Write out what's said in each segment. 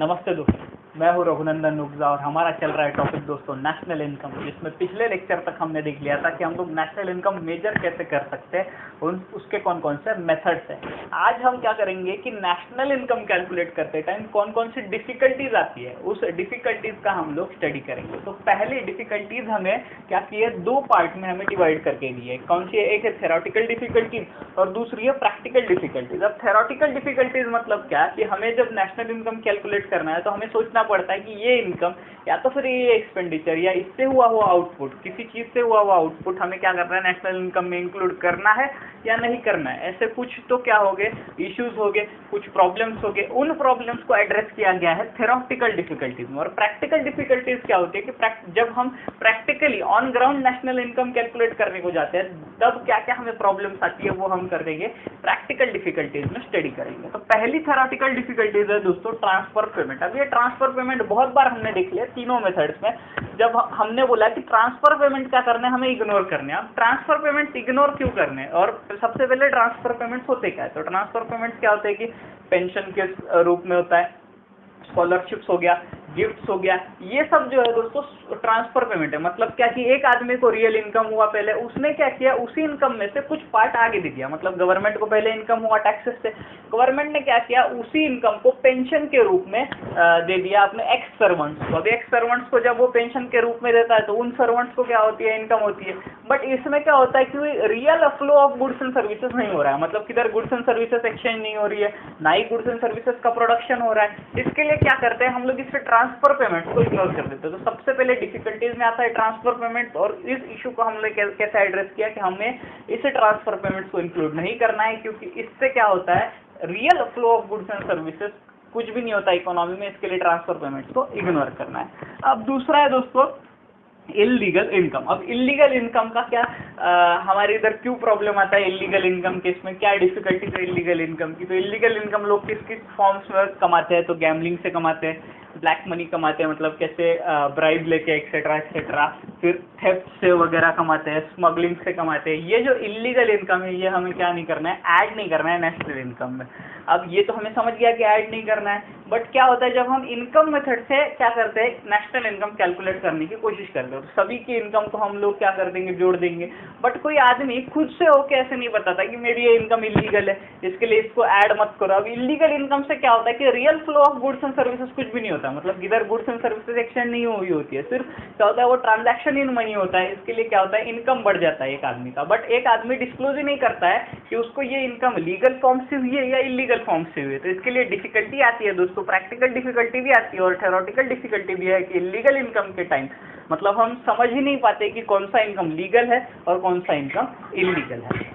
नमस्ते दोस्तों, मैं हूं रघुनंदन नुगजा और हमारा चल रहा है टॉपिक दोस्तों नेशनल इनकम, जिसमें पिछले लेक्चर तक हमने देख लिया था कि हम लोग नेशनल इनकम मेजर कैसे कर सकते हैं, उसके कौन कौन से मेथड्स हैं। आज हम क्या करेंगे कि नेशनल इनकम कैलकुलेट करते टाइम कौन कौन सी डिफिकल्टीज आती है, उस डिफिकल्टीज का हम लोग स्टडी करेंगे। तो पहली डिफिकल्टीज हमें क्या की है, दो पार्ट में हमें डिवाइड करके दी है। कौन सी है? एक है थेरोटिकल डिफिकल्टीज और दूसरी है प्रैक्टिकल डिफिकल्टीज। अब थेरोटिकल डिफिकल्टीज मतलब क्या कि हमें जब नेशनल इनकम कैलकुलेट करना है तो हमें सोचना पड़ता है कि ये इनकम या तो फिर ये एक्सपेंडिचर या इससे हुआ आउटपुट, किसी चीज से हुआ आउटपुट हमें क्या करना है, नेशनल इनकम में इंक्लूड करना है या नहीं करना है। ऐसे कुछ तो क्या हो गए, इश्यूज हो गए, कुछ प्रॉब्लम्स हो गए। उन प्रॉब्लम्स को एड्रेस किया गया है थेरोटिकल डिफिकल्टीज में। और प्रैक्टिकल डिफिकल्टीज क्या होती है कि जब हम practically on ground national income calculate करने को जाते हैं तब क्या क्या हमें प्रॉब्लम्स आती है, वो हम कर देंगे प्रैक्टिकल डिफिकल्टीज में स्टडी करेंगे। तो पहली थेरोटिकल डिफिकल्टीज है दोस्तों ट्रांसफर पेमेंट। अब ये ट्रांसफर पेमेंट बहुत बार हमने देख लिया तीनों मेथड्स में। जब हमने बोला कि ट्रांसफर पेमेंट क्या करना है, हमें इग्नोर करने हैं। अब ट्रांसफर पेमेंट इग्नोर क्यों करने हैं? और सबसे पहले ट्रांसफर पेमेंट्स होते क्या है? तो ट्रांसफर पेमेंट्स क्या होते हैं कि पेंशन के रूप में होता है, स्कॉलरशिप्स हो गया, गिफ्ट्स हो गया, ये सब जो है दोस्तों ट्रांसफर पेमेंट है। मतलब क्या कि एक आदमी को रियल इनकम हुआ, पहले उसने क्या किया, उसी इनकम में से कुछ पार्ट आगे दे दिया। मतलब गवर्नमेंट को पहले इनकम हुआ टैक्सेस से, गवर्नमेंट ने क्या किया, उसी इनकम को पेंशन के रूप में दे दिया अपने एक्स सर्वेंट्स को। अब एक्स सर्वेंट्स को जब वो पेंशन के रूप में देता है तो उन सर्वेंट्स को क्या होती है, इनकम होती है। बट इसमें क्या होता है कि real flow of goods and services नहीं हो रहा है। मतलब किधर गुड्स एंड सर्विसेज एक्सचेंज नहीं हो रही है, ना ही गुड्स एंड सर्विसेज का प्रोडक्शन हो रहा है। इसके लिए क्या करते हैं हम लोग, इससे ट्रांसफर पेमेंट को इग्नोर कर देते हैं। तो सबसे पहले डिफिकल्टीज में आता है ट्रांसफर पेमेंट। और इस इशू को हमने कैसे एड्रेस किया कि हमें इस ट्रांसफर पेमेंट्स को इंक्लूड नहीं करना है, क्योंकि इससे क्या होता है, real flow of goods and services कुछ भी नहीं होता इकोनॉमी में। इसके लिए ट्रांसफर पेमेंट्स को इग्नोर करना है। अब दूसरा है दोस्तों इलीगल इनकम। अब इलीगल इनकम का क्या हमारे इधर क्यों प्रॉब्लम आता है, इलीगल इनकम के इसमें क्या डिफिकल्टीज है इलीगल इनकम की? तो इलीगल इनकम लोग किस किस फॉर्म्स में कमाते हैं? तो गैम्बलिंग से कमाते हैं, ब्लैक मनी कमाते हैं, मतलब कैसे ब्राइब लेके एक्सेट्रा एक्सेट्रा, फिर थेफ्ट से वगैरह कमाते हैं, स्मगलिंग से कमाते हैं। ये जो इलीगल इनकम है ये हमें क्या नहीं करना है, ऐड नहीं करना है नेशनल इनकम में। अब ये तो हमें समझ गया कि ऐड नहीं करना है, बट क्या होता है जब हम इनकम मेथड से क्या करते हैं, नेशनल इनकम कैलकुलेट करने की कोशिश करते हैं तो सभी की इनकम को हम लोग क्या कर देंगे, जोड़ देंगे। बट कोई आदमी खुद से होके ऐसे नहीं बताता कि मेरी ये इनकम इलीगल है, इसके लिए इसको ऐड मत करो। अब इलीगल इनकम से क्या होता है कि real flow of goods and services कुछ भी नहीं होता। मतलब इधर गुड्स एंड सर्विसेज एक्सचेंज नहीं हुई होती है, सिर्फ क्या होता है वो ट्रांजैक्शन इन मनी होता है। इसके लिए क्या होता है, इनकम बढ़ जाता है एक आदमी का। बट एक आदमी डिस्क्लोज ही नहीं करता है कि उसको ये इनकम लीगल फॉर्म से हुई है या इलीगल फॉर्म से हुई है। तो इसके लिए डिफिकल्टी आती है दोस्तों, प्रैक्टिकल डिफिकल्टी भी आती है और थेरोटिकल डिफिकल्टी भी है कि इलीगल इनकम के टाइम मतलब हम समझ ही नहीं पाते कि कौन सा इनकम लीगल है और कौन सा इनकम इलीगल है।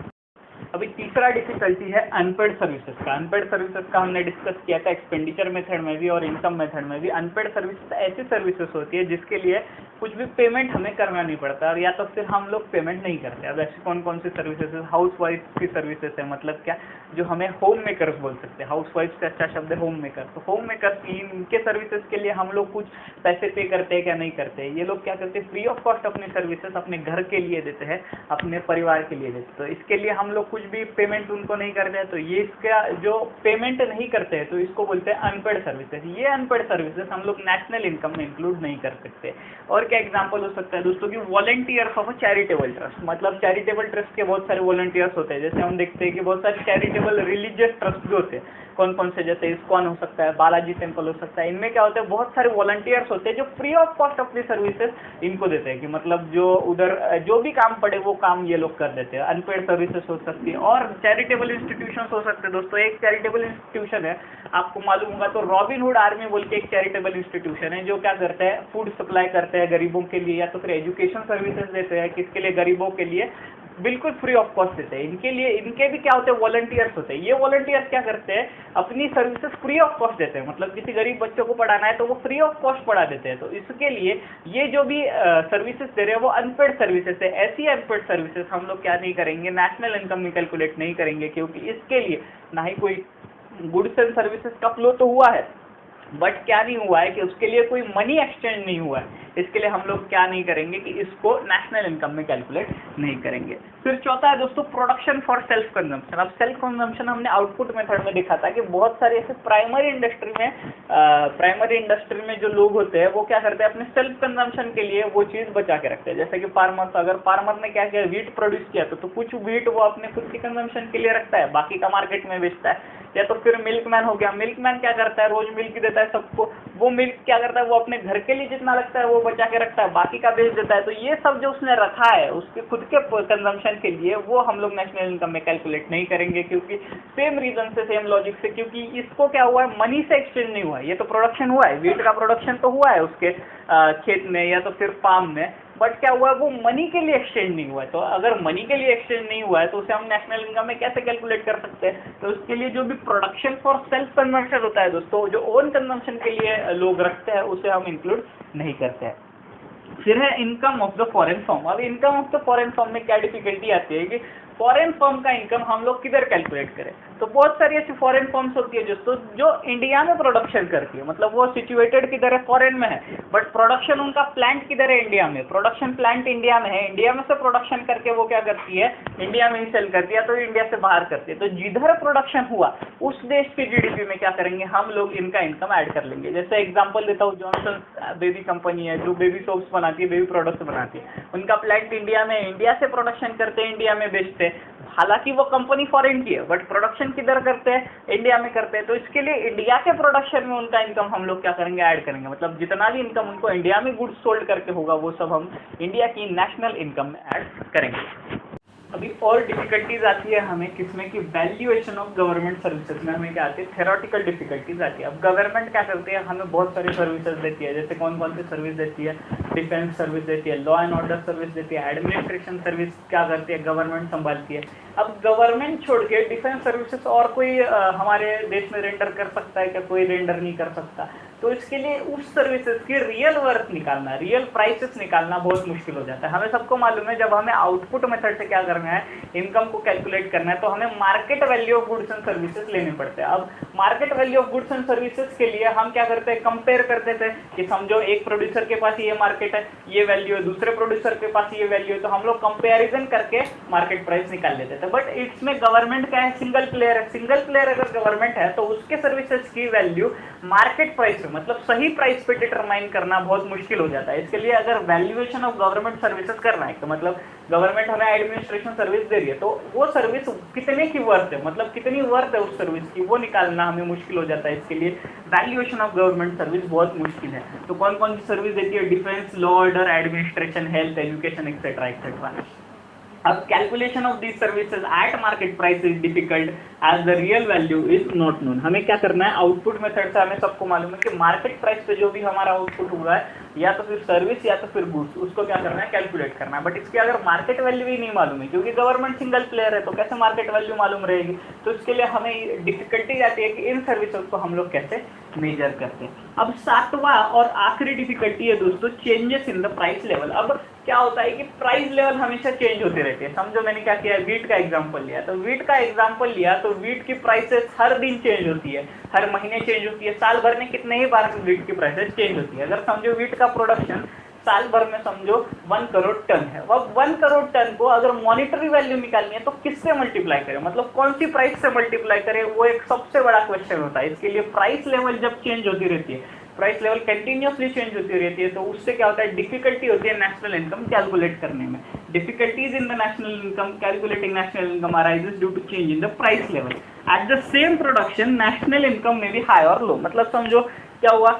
अभी तीसरा डिफिकल्टी है अनपेड सर्विसेज का। अनपेड सर्विसेज का हमने डिस्कस किया था एक्सपेंडिचर मेथड में भी और इनकम मेथड में भी। अनपेड सर्विसेज ऐसी सर्विसेज होती है जिसके लिए कुछ भी पेमेंट हमें करना नहीं पड़ता और या तो फिर हम लोग पेमेंट नहीं करते। अब ऐसी कौन कौन सी सर्विसेज है? हाउस वाइफ की सर्विसेज है, मतलब क्या, जो हमें होम मेकर्स बोलते हैं। हाउस वाइफ से अच्छा शब्द है होम मेकर। तो होम मेकर्स इनके सर्विसेज के लिए हम लोग कुछ पैसे पे करते हैं क्या? नहीं करते। ये लोग क्या करते हैं, फ्री ऑफ कॉस्ट अपनी सर्विसेज अपने घर के लिए देते हैं, अपने परिवार के लिए देते हैं। तो इसके लिए हम लोग कुछ भी पेमेंट उनको नहीं करते हैं। तो ये इसका जो पेमेंट नहीं करते हैं तो इसको बोलते हैं अनपेड सर्विसेज। ये अनपेड सर्विसेज हम लोग नेशनल इनकम में इंक्लूड नहीं कर सकते। और क्या एग्जांपल हो सकता है दोस्तों कि volunteers of a charitable trust. मतलब चैरिटेबल ट्रस्ट के बहुत सारे वॉलंटियर्स होते हैं। जैसे हम देखते हैं कि बहुत सारे चैरिटेबल रिलीजियस ट्रस्ट भी होते हैं। कौन कौन से? जैसे इस्कॉन हो सकता है, बालाजी टेम्पल हो सकता है। इनमें क्या होता है, बहुत सारे वॉलंटियर्स होते हैं जो फ्री ऑफ कॉस्ट अपनी सर्विसेज इनको देते हैं कि मतलब जो उधर जो भी काम पड़े वो काम ये लोग कर देते हैं। अनपेड सर्विसेज हो सकती है। और चैरिटेबल इंस्टीट्यूशन हो सकते हैं दोस्तों। एक चैरिटेबल इंस्टीट्यूशन है, आपको मालूम होगा तो रॉबिन हुड आर्मी बोल के एक चैरिटेबल इंस्टीट्यूशन है जो क्या करता है, फूड सप्लाई करते हैं गरीबों के लिए या तो फिर एजुकेशन सर्विसेज देते हैं। किसके लिए? गरीबों के लिए बिल्कुल फ्री ऑफ कॉस्ट देते हैं। इनके लिए इनके भी क्या होते हैं, वॉलंटियर्स होते हैं। ये वॉलंटियर्स क्या करते हैं, अपनी सर्विसेज फ्री ऑफ कॉस्ट देते हैं। मतलब किसी गरीब बच्चों को पढ़ाना है तो वो फ्री ऑफ कॉस्ट पढ़ा देते हैं। तो इसके लिए ये जो भी सर्विसेज दे रहे हैं वो अनपेड सर्विसेज है। ऐसी अनपेड सर्विसेज हम लोग क्या नहीं करेंगे, नेशनल इनकम में कैलकुलेट नहीं करेंगे, क्योंकि इसके लिए ना ही कोई गुड्स एंड सर्विसेज का फ्लो तो हुआ है बट क्या नहीं हुआ है कि उसके लिए कोई मनी एक्सचेंज नहीं हुआ है। इसके लिए हम लोग क्या नहीं करेंगे कि इसको नेशनल इनकम में कैलकुलेट नहीं करेंगे। फिर चौथा है दोस्तों प्रोडक्शन फॉर सेल्फ कंजम्पशन। अब सेल्फ कंजम्पशन हमने आउटपुट मेथड में देखा था कि बहुत सारे ऐसे प्राइमरी इंडस्ट्री में जो लोग होते हैं वो क्या करते हैं, अपने सेल्फ कंजम्पशन के लिए वो चीज़ बचा के रखते हैं। जैसे कि फार्मर्स, अगर फार्मर ने क्या किया, वीट प्रोड्यूस किया तो कुछ वीट वो अपने खुद के कंजम्पशन के लिए रखता है, बाकी का मार्केट में बेचता है। या तो फिर मिल्कमैन हो गया, मिल्कमैन क्या करता है, रोज मिल्क देता है सबको, वो मिल्क क्या करता है, वो अपने घर के लिए जितना लगता है वो बचा के रखता है, बाकी का बेच देता है। तो ये सब जो उसने रखा है उसके खुद के कंजम्पशन के लिए, वो हम लोग नेशनल इनकम में कैलकुलेट नहीं करेंगे, क्योंकि सेम रीजन से, सेम लॉजिक से, क्योंकि इसको क्या हुआ है, मनी से एक्सचेंज नहीं हुआ है। ये तो प्रोडक्शन हुआ है, वीट का प्रोडक्शन तो हुआ है उसके खेत में या तो फिर फार्म में, बट क्या हुआ है, वो मनी के लिए एक्सचेंज नहीं हुआ है। तो अगर मनी के लिए एक्सचेंज नहीं हुआ है तो उसे हम नेशनल इनकम में कैसे कैलकुलेट कर सकते हैं? तो उसके लिए जो भी प्रोडक्शन फॉर सेल्फ कंजम्पशन होता है दोस्तों, जो ओन कंजम्पशन के लिए लोग रखते हैं, उसे हम इंक्लूड नहीं करते हैं। फिर है income of the foreign firm. अब income of the foreign firm में क्या डिफिकल्टी आती है कि फॉरेन फर्म का इनकम हम लोग किधर कैलकुलेट करें? तो बहुत सारी ऐसी फॉरेन फर्म्स होती है दोस्तों जो इंडिया में प्रोडक्शन करती है, मतलब वो सिचुएटेड किधर है, फॉरेन में है, बट प्रोडक्शन उनका प्लांट किधर है, इंडिया में। प्रोडक्शन प्लांट इंडिया में है, इंडिया में से प्रोडक्शन करके वो क्या करती है, इंडिया में ही सेल करती है, तो इंडिया से बाहर करती है। तो जिधर प्रोडक्शन हुआ उस देश की जीडीपी में क्या करेंगे, हम लोग इनका इनकम ऐड कर लेंगे। जैसे एग्जाम्पल देता हूँ, जॉनसन बेबी कंपनी है जो बेबी सोप्स बनाती है, बेबी प्रोडक्ट्स बनाती है, उनका प्लांट इंडिया में, इंडिया से प्रोडक्शन करते हैं, इंडिया में बेचते हैं। हालांकि वो कंपनी फॉरेन की है, बट प्रोडक्शन किधर करते हैं, इंडिया में करते हैं। तो इसके लिए इंडिया के प्रोडक्शन में उनका इनकम हम लोग क्या करेंगे, ऐड करेंगे। मतलब जितना भी इनकम उनको इंडिया में गुड्स सोल्ड करके होगा, वो सब हम इंडिया की नेशनल इनकम में ऐड करेंगे। अभी और डिफिकल्टीज आती है हमें किसमें, कि वैल्यूएशन ऑफ गवर्नमेंट सर्विसेज में हमें क्या आती है, थ्योरेटिकल डिफिकल्टीज आती है। अब गवर्नमेंट क्या करती है, हमें बहुत सारी सर्विसेज देती है। जैसे कौन कौन सी सर्विस देती है, डिफेंस सर्विस देती है, लॉ एंड ऑर्डर सर्विस देती है, एडमिनिस्ट्रेशन सर्विस क्या करती है, गवर्नमेंट संभालती है। अब गवर्नमेंट छोड़ के डिफेंस सर्विसेज और कोई हमारे देश में रेंडर कर सकता है क्या? कोई रेंडर नहीं कर सकता। तो इसके लिए उस सर्विसेज की रियल वर्थ निकालना, रियल प्राइसेस निकालना बहुत मुश्किल हो जाता है। हमें सबको मालूम है, जब हमें आउटपुट मेथड से क्या करना है, इनकम को कैलकुलेट करना है, तो हमें market value of goods and services लेने पड़ते हैं। अब market value of goods and services के लिए हम क्या करते हैं, कंपेयर करते थे कि समझो एक प्रोड्यूसर के पास ये मार्केट है, ये वैल्यू है, दूसरे प्रोड्यूसर के पास ये वैल्यू है, तो हम लोग कंपेरिजन करके मार्केट प्राइस निकाल लेते थे। बट इसमें गवर्नमेंट क्या है, सिंगल प्लेयर है। सिंगल प्लेयर अगर गवर्नमेंट है तो उसके सर्विसेज की वैल्यू मार्केट प्राइस पे, मतलब सही प्राइस पे डिटरमाइन करना बहुत मुश्किल हो जाता है। इसके लिए अगर वैल्यूएशन ऑफ गवर्नमेंट सर्विसेज करना है, तो मतलब गवर्नमेंट हमें एडमिनिस्ट्रेशन सर्विस दे रही है, तो वो सर्विस कितने की वर्थ है, मतलब कितनी वर्थ है उस सर्विस की, वो निकालना हमें मुश्किल हो जाता है। इसके लिए वैल्यूएशन ऑफ गवर्नमेंट सर्विस बहुत मुश्किल है। तो कौन कौन सी सर्विस देती है, defence, law order, administration, health, education, etcetera etcetera. अब calculation of these services at market price is difficult as the real value is not known. हमें क्या करना है, आउटपुट मेथड से हमें सबको मालूम है कि मार्केट प्राइस पे जो भी हमारा आउटपुट हुआ है, या तो फिर सर्विस या तो फिर गुड्स, उसको क्या करना है, कैलकुलेट करना है। बट इसकी अगर मार्केट वैल्यू ही नहीं मालूम है, क्योंकि गवर्नमेंट सिंगल प्लेयर है, तो कैसे मार्केट वैल्यू मालूम रहेगी? तो इसके लिए हमें डिफिकल्टी आती है कि इन सर्विसेज को हम लोग कैसे मेजर करते हैं। अब सातवां और आखिरी डिफिकल्टी है दोस्तों, changes in the price level. अब क्या होता है कि प्राइस लेवल हमेशा चेंज होती रहती है। समझो मैंने क्या किया, वीट का एग्जांपल लिया, तो वीट का एग्जांपल लिया तो वीट की प्राइसेस हर दिन चेंज होती है, हर महीने चेंज होती है, साल भर में कितने ही बार वीट की प्राइसेस चेंज होती है। अगर समझो वीट का प्रोडक्शन साल भर में समझो 1 करोड़ टन है, अब 1 करोड़ टन को अगर मॉनिटरी वैल्यू निकालनी है तो किससे मल्टीप्लाई करें, मतलब कौन सी प्राइस से मल्टीप्लाई करें, वो एक सबसे बड़ा क्वेश्चन होता है। इसके लिए प्राइस लेवल जब चेंज होती रहती है, प्राइस लेवल कंटिन्यूसली चेंज होती रहती है, तो उससे क्या होता है, डिफिकल्टी होती है नेशनल इनकम कैलकुलेट करने में। Difficulties in the national income calculating national income arises due to change in the price level at the same production national income में भी हाई और लो। मतलब समझो क्या हुआ,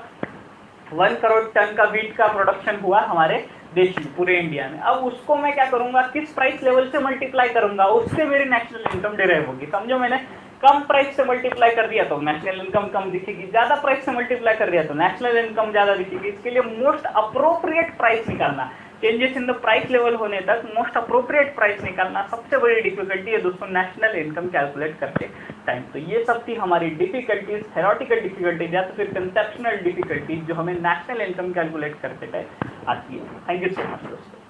1 करोड़ टन का वीट का प्रोडक्शन हुआ हमारे देश में, पूरे इंडिया में। अब उसको मैं क्या करूंगा, किस प्राइस लेवल से मल्टीप्लाई करूंगा, उससे मेरी नेशनल इनकम डिराइव होगी। समझो मैंने कम प्राइस से मल्टीप्लाई कर दिया तो नेशनल इनकम कम दिखेगी, ज्यादा प्राइस से मल्टीप्लाई कर दिया तो नेशनल इनकम ज्यादा दिखेगी। इसके लिए मोस्ट अप्रोप्रिएट प्राइस निकालना, changes in the price level होने तक मोस्ट अप्रोप्रिएट प्राइस निकालना सबसे बड़ी डिफिकल्टी है दोस्तों नेशनल इनकम कैलकुलेट करते टाइम। तो ये सब थी हमारी डिफिकल्टीज, थ्योरेटिकल डिफिकल्टीज या तो फिर कंसेप्शनल डिफिकल्टीज जो हमें नेशनल इनकम कैलकुलेट करते टाइम आती है। थैंक यू सो मच दोस्तों।